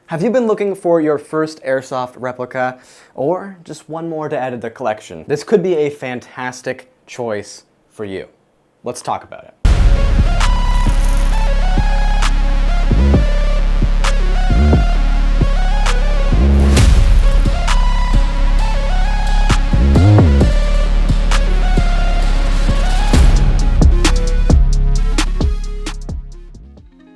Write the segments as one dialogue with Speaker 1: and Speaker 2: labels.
Speaker 1: Have you been looking for your first Airsoft replica or just one more to add to the collection? This could be a fantastic choice for you. Let's talk about it.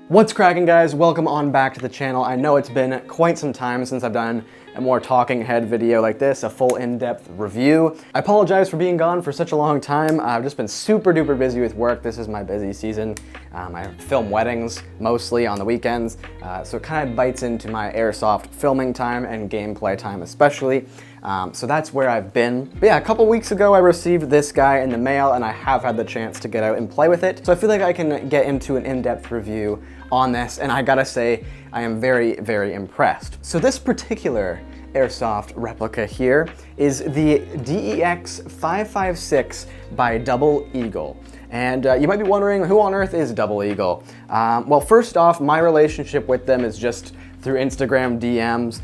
Speaker 1: What's cracking, guys? Welcome on back to the channel. I know it's been quite some time since I've done a more talking head video like this, a full in-depth review. I apologize for being gone for such a long time. I've just been super duper busy with work. This is my busy season. I film weddings mostly on the weekends, so it kind of bites into my Airsoft filming time and gameplay time especially. So that's where I've been. But yeah, a couple weeks ago I received this guy in the mail and I have had the chance to get out and play with it. So I feel like I can get into an in-depth review on this, and I gotta say, I am very, very impressed. So this particular Airsoft replica here is the DEX 556 by Double Eagle. And you might be wondering, who on earth is Double Eagle? Well, first off, my relationship with them is just through Instagram DMs.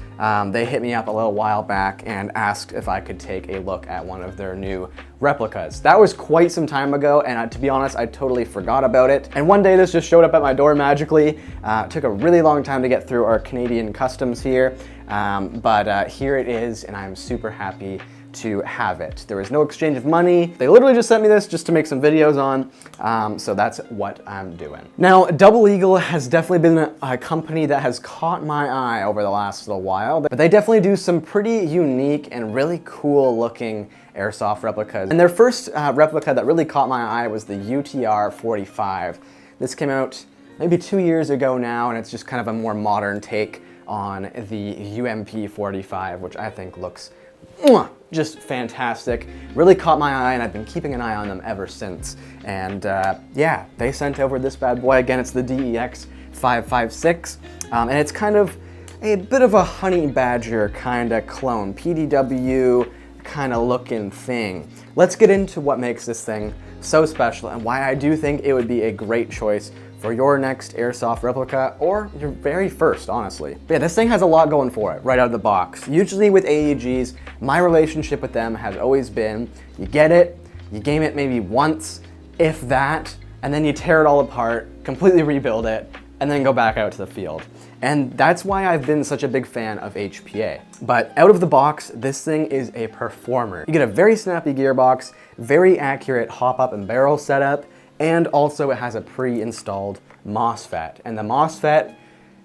Speaker 1: They hit me up a little while back and asked if I could take a look at one of their new replicas. That was quite some time ago, and to be honest, I totally forgot about it. And one day this just showed up at my door magically. It took a really long time to get through our Canadian customs here, but here it is, and I'm super happy to have it. There was no exchange of money. They literally just sent me this just to make some videos on, so that's what I'm doing. Now, Double Eagle has definitely been a company that has caught my eye over the last little while, but they definitely do some pretty unique and really cool looking Airsoft replicas. And their first replica that really caught my eye was the UTR 45. This came out maybe 2 years ago now, and it's just kind of a more modern take on the UMP 45, which I think looks just fantastic. Really caught my eye, and I've been keeping an eye on them ever since. And yeah, they sent over this bad boy. Again, it's the DEX 556, and it's kind of a bit of a honey badger kind of clone, PDW kind of looking thing. Let's get into what makes this thing so special and why I do think it would be a great choice for your next Airsoft replica, or your very first, honestly. But yeah, this thing has a lot going for it right out of the box. Usually with AEGs, my relationship with them has always been, you get it, you game it maybe once, if that, and then you tear it all apart, completely rebuild it, and then go back out to the field. And that's why I've been such a big fan of HPA. But out of the box, this thing is a performer. You get a very snappy gearbox, very accurate hop up and barrel setup, and also it has a pre-installed MOSFET. And the MOSFET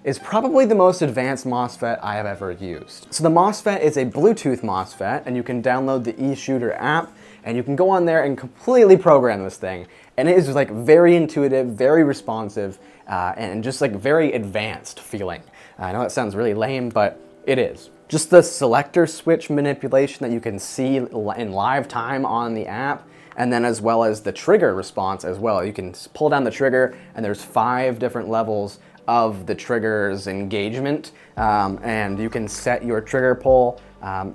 Speaker 1: is probably the most advanced MOSFET I have ever used. So the MOSFET is a Bluetooth MOSFET, and you can download the eShooter app, and you can go on there and completely program this thing. And it is like very intuitive, very responsive, and just like very advanced feeling. I know that sounds really lame, but it is. Just the selector switch manipulation that you can see in live time on the app, and then as well as the trigger response as well. You can pull down the trigger, and there's 5 different levels of the trigger's engagement, and you can set your trigger pull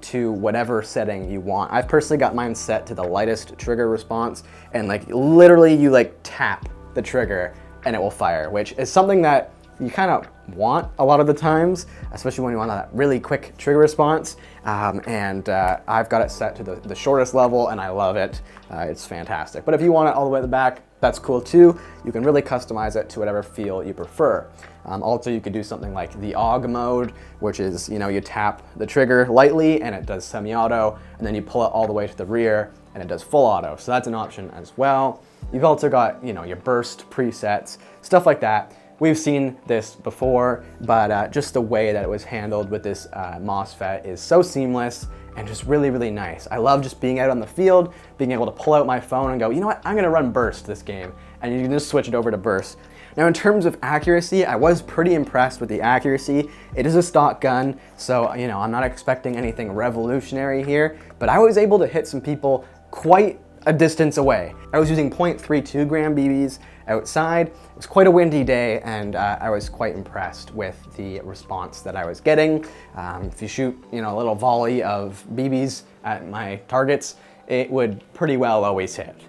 Speaker 1: to whatever setting you want. I've personally got mine set to the lightest trigger response, and like literally you like tap the trigger and it will fire, which is something that you kind of want a lot of the times, especially when you want that really quick trigger response. I've got it set to the shortest level, and I love it. It's fantastic. But if you want it all the way at the back, that's cool too. You can really customize it to whatever feel you prefer. Also, you could do something like the AUG mode, which is, you know, you tap the trigger lightly and it does semi-auto, and then you pull it all the way to the rear and it does full auto. So that's an option as well. You've also got, you know, your burst presets, stuff like that. We've seen this before, but just the way that it was handled with this MOSFET is so seamless and just really, really nice. I love just being out on the field, being able to pull out my phone and go, you know what, I'm gonna run burst this game. And you can just switch it over to burst. Now in terms of accuracy, I was pretty impressed with the accuracy. It is a stock gun, so you know, I'm not expecting anything revolutionary here, but I was able to hit some people quite a distance away. I was using 0.32 gram BBs outside. It was quite a windy day, and I was quite impressed with the response that I was getting. If you shoot, you know, a little volley of BBs at my targets, it would pretty well always hit.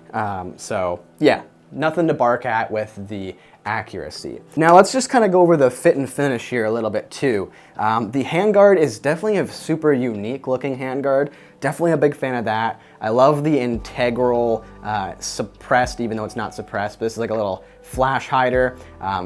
Speaker 1: So yeah, nothing to bark at with the accuracy. Now let's just kind of go over the fit and finish here a little bit too. The handguard is definitely a super unique looking handguard. Definitely a big fan of that. I love the integral suppressed, even though it's not suppressed, but this is like a little flash hider,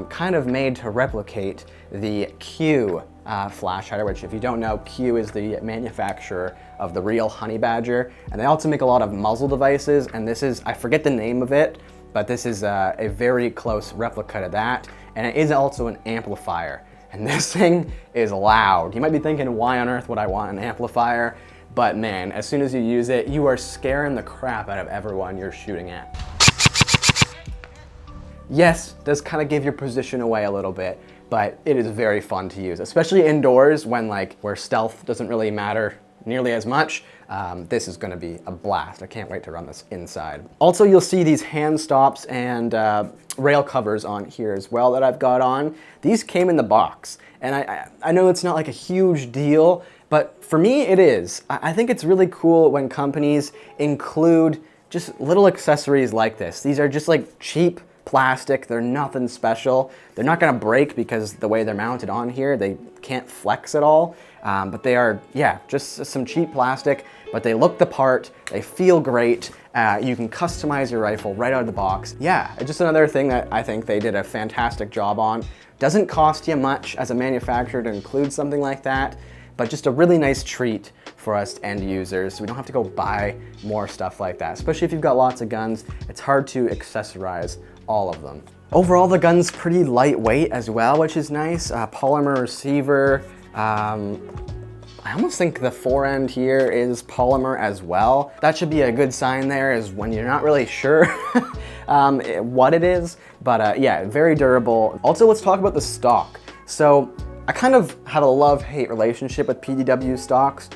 Speaker 1: kind of made to replicate the Q flash hider, which if you don't know, Q is the manufacturer of the real honey badger. And they also make a lot of muzzle devices, and this is, I forget the name of it, but this is a very close replica to that. And it is also an amplifier. And this thing is loud. You might be thinking, why on earth would I want an amplifier? But man, as soon as you use it, you are scaring the crap out of everyone you're shooting at. Yes, it does kind of give your position away a little bit, but it is very fun to use, especially indoors when where stealth doesn't really matter nearly as much. This is gonna be a blast. I can't wait to run this inside. Also, you'll see these hand stops and rail covers on here as well that I've got on. These came in the box, and I know it's not like a huge deal, but for me it is. I think it's really cool when companies include just little accessories like this. These are just like cheap plastic, they're nothing special. They're not gonna break because the way they're mounted on here, they can't flex at all. But they are, yeah, just some cheap plastic, but they look the part, they feel great. You can customize your rifle right out of the box. Yeah, it's just another thing that I think they did a fantastic job on. Doesn't cost you much as a manufacturer to include something like that, but just a really nice treat for us end users. So we don't have to go buy more stuff like that. Especially if you've got lots of guns, it's hard to accessorize all of them. Overall, the gun's pretty lightweight as well, which is nice. Polymer receiver. I almost think the fore-end here is polymer as well. That should be a good sign there, is when you're not really sure what it is. But yeah, very durable. Also, let's talk about the stock. So I kind of have a love-hate relationship with PDW stocks.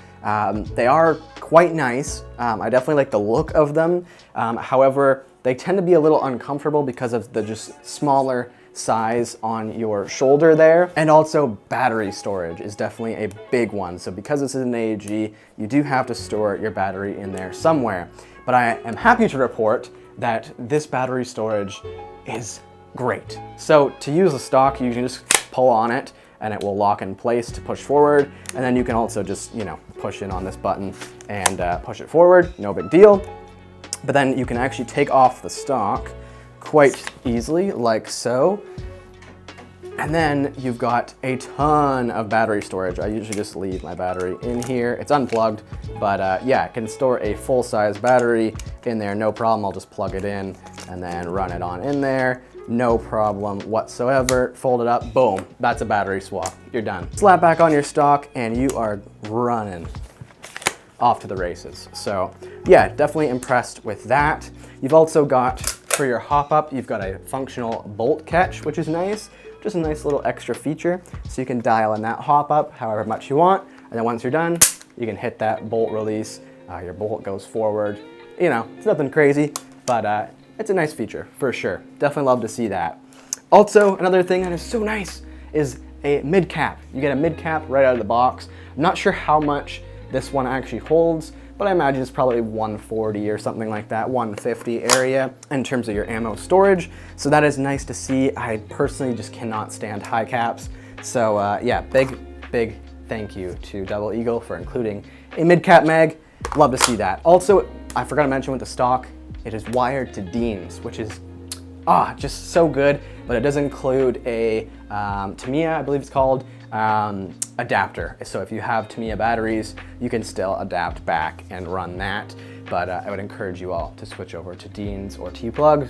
Speaker 1: They are quite nice. I definitely like the look of them. However, they tend to be a little uncomfortable because of the just smaller size on your shoulder there. And also battery storage is definitely a big one. So because this is an AEG, you do have to store your battery in there somewhere. But I am happy to report that this battery storage is great. So to use the stock, you can just pull on it and it will lock in place to push forward. And then you can also just, push in on this button and push it forward, no big deal. But then you can actually take off the stock quite easily, like so. And then you've got a ton of battery storage. I usually just leave my battery in here. It's unplugged, but yeah, I can store a full-size battery in there, no problem. I'll just plug it in and then run it on in there. No problem whatsoever. Fold it up, boom, that's a battery swap. You're done. Slap back on your stock and you are running off to the races. So yeah, definitely impressed with that. You've also got, for your hop up, you've got a functional bolt catch, which is nice. Just a nice little extra feature. So you can dial in that hop up however much you want. And then once you're done, you can hit that bolt release. Your bolt goes forward. It's nothing crazy, but it's a nice feature for sure. Definitely love to see that. Also, another thing that is so nice is a mid cap. You get a mid cap right out of the box. I'm not sure how much this one actually holds, but I imagine it's probably 140 or something like that, 150 area in terms of your ammo storage. So that is nice to see. I personally just cannot stand high caps. So yeah, big thank you to Double Eagle for including a mid cap mag. Love to see that. Also, I forgot to mention with the stock, it is wired to Deans, which is just so good, but it does include a Tamiya, I believe it's called, adapter. So if you have Tamiya batteries, you can still adapt back and run that. But I would encourage you all to switch over to Deans or T-Plug.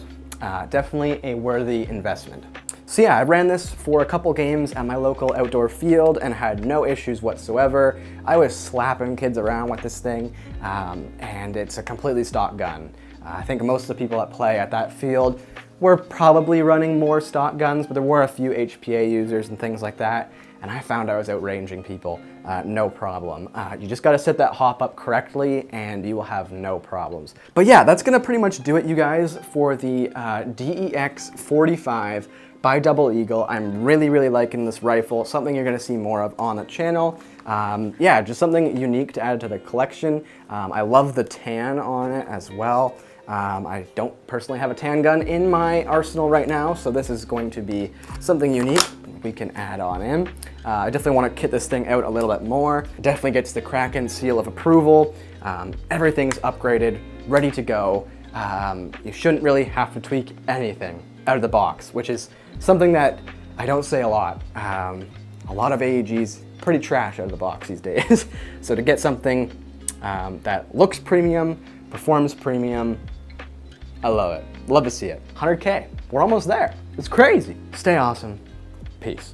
Speaker 1: Definitely a worthy investment. So yeah, I ran this for a couple games at my local outdoor field and had no issues whatsoever. I was slapping kids around with this thing, and it's a completely stock gun. I think most of the people that play at that field were probably running more stock guns, but there were a few HPA users and things like that, and I found I was outranging people, no problem. You just gotta set that hop up correctly and you will have no problems. But yeah, that's gonna pretty much do it, you guys, for the DEX 45 by Double Eagle. I'm really liking this rifle, something you're gonna see more of on the channel. Yeah, just something unique to add to the collection. I love the tan on it as well. I don't personally have a tan gun in my arsenal right now, so this is going to be something unique we can add on in. I definitely want to kit this thing out a little bit more. It definitely gets the Kraken seal of approval. Everything's upgraded, ready to go. You shouldn't really have to tweak anything out of the box, which is something that I don't say a lot. A lot of AEG's pretty trash out of the box these days. So to get something that looks premium, performs premium, I love it. Love to see it. 100K, we're almost there. It's crazy. Stay awesome. Peace.